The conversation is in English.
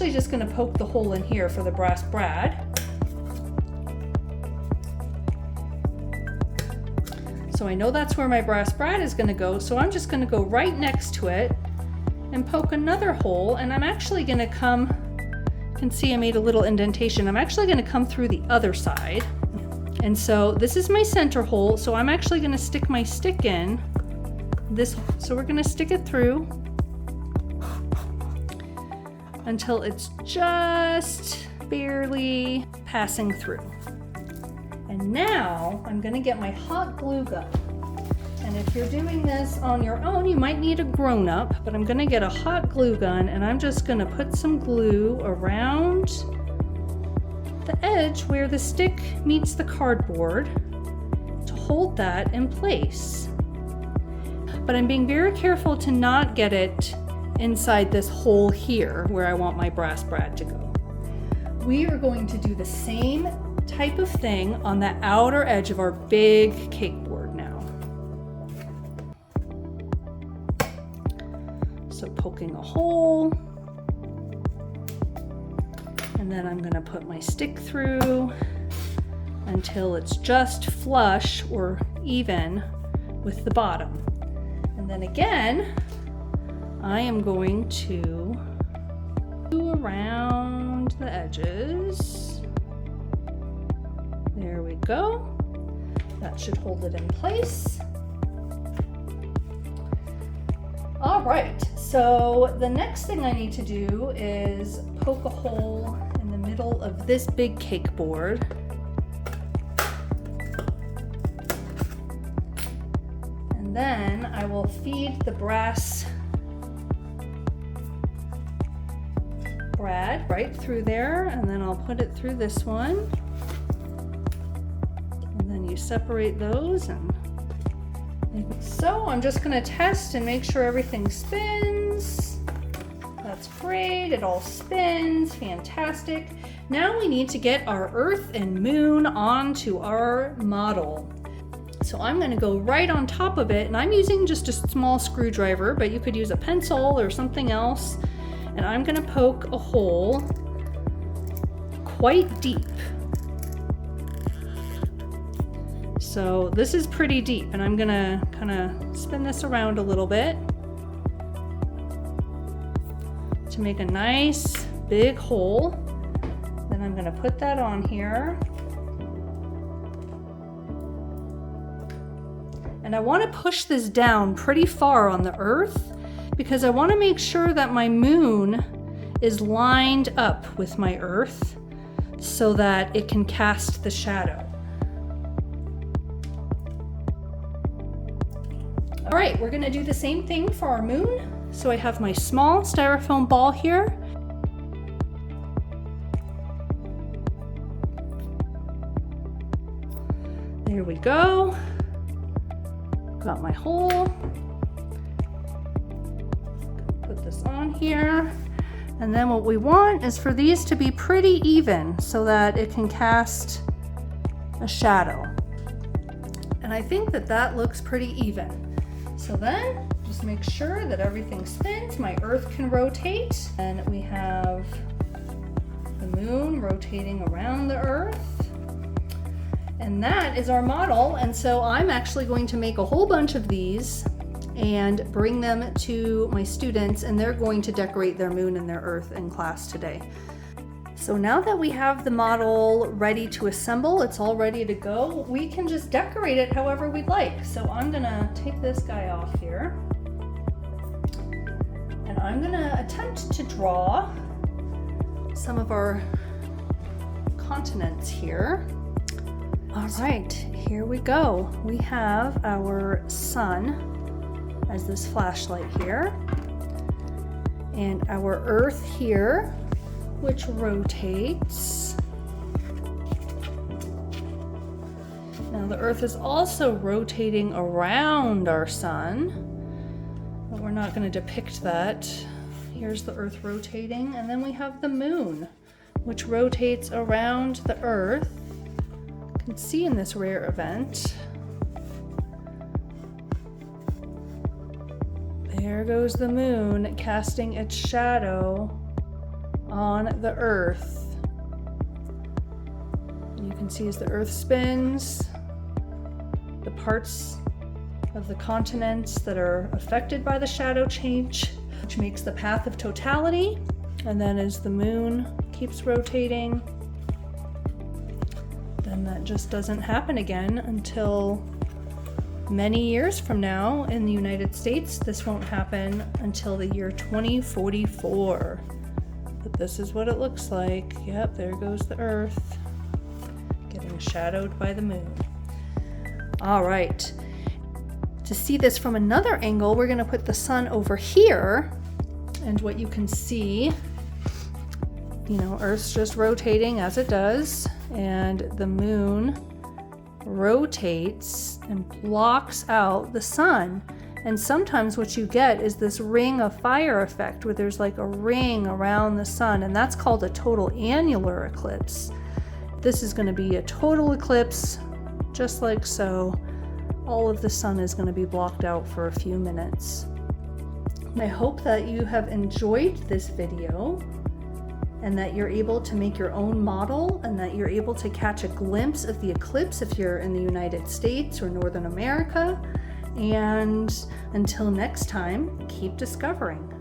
actually just going to poke the hole in here for the brass brad. So I know that's where my brass brad is going to go, so I'm just going to go right next to it and poke another hole, and I'm actually going to come, you can see I made a little indentation, I'm actually going to come through the other side. And so this is my center hole, so I'm actually going to stick my stick in this, so we're going to stick it through until it's just barely passing through. And now I'm going to get my hot glue gun. And if you're doing this on your own, you might need a grown-up, but I'm going to get a hot glue gun and I'm just going to put some glue around the edge where the stick meets the cardboard to hold that in place. But I'm being very careful to not get it inside this hole here where I want my brass brad to go. We are going to do the same type of thing on the outer edge of our big cake board now. So poking a hole, and then I'm going to put my stick through until it's just flush or even with the bottom. And then again, I am going to go around the edges. There we go. That should hold it in place. All right, so the next thing I need to do is poke a hole in the middle of this big cake board. And then I will feed the brass brad right through there, and then I'll put it through this one. Separate those, and so I'm just going to test and make sure everything spins. That's great, it all spins, fantastic. Now we need to get our Earth and Moon onto our model. So I'm going to go right on top of it, and I'm using just a small screwdriver, but you could use a pencil or something else, and I'm going to poke a hole quite deep. So this is pretty deep, and I'm gonna kind of spin this around a little bit to make a nice big hole. Then I'm gonna put that on here. And I want to push this down pretty far on the Earth because I want to make sure that my moon is lined up with my Earth so that it can cast the shadow. All right, we're gonna do the same thing for our moon. So I have my small styrofoam ball here. There we go. Got my hole. Put this on here. And then what we want is for these to be pretty even so that it can cast a shadow. And I think that that looks pretty even. So then, just make sure that everything spins, my Earth can rotate, and we have the moon rotating around the Earth. And that is our model, and so I'm actually going to make a whole bunch of these and bring them to my students, and they're going to decorate their moon and their Earth in class today. So now that we have the model ready to assemble, it's all ready to go, we can just decorate it however we'd like. So I'm gonna take this guy off here, and I'm gonna attempt to draw some of our continents here. All right, here we go. We have our sun as this flashlight here, and our Earth here, which rotates. Now the Earth is also rotating around our sun, but we're not going to depict that. Here's the Earth rotating, and then we have the moon, which rotates around the Earth. You can see in this rare event. There goes the moon casting its shadow on the Earth. You can see as the Earth spins, the parts of the continents that are affected by the shadow change, which makes the path of totality. And then as the moon keeps rotating, then that just doesn't happen again until many years from now. In the United States, this won't happen until the year 2044. But this is what it looks like. Yep, there goes the Earth, getting shadowed by the moon. All right. To see this from another angle, we're going to put the sun over here. And what you can see, Earth's just rotating as it does, and the moon rotates and blocks out the sun. And sometimes what you get is this ring of fire effect where there's like a ring around the sun, and that's called a total annular eclipse. This is going to be a total eclipse, just like so. All of the sun is going to be blocked out for a few minutes. I hope that you have enjoyed this video and that you're able to make your own model and that you're able to catch a glimpse of the eclipse if you're in the United States or Northern America. And until next time, keep discovering.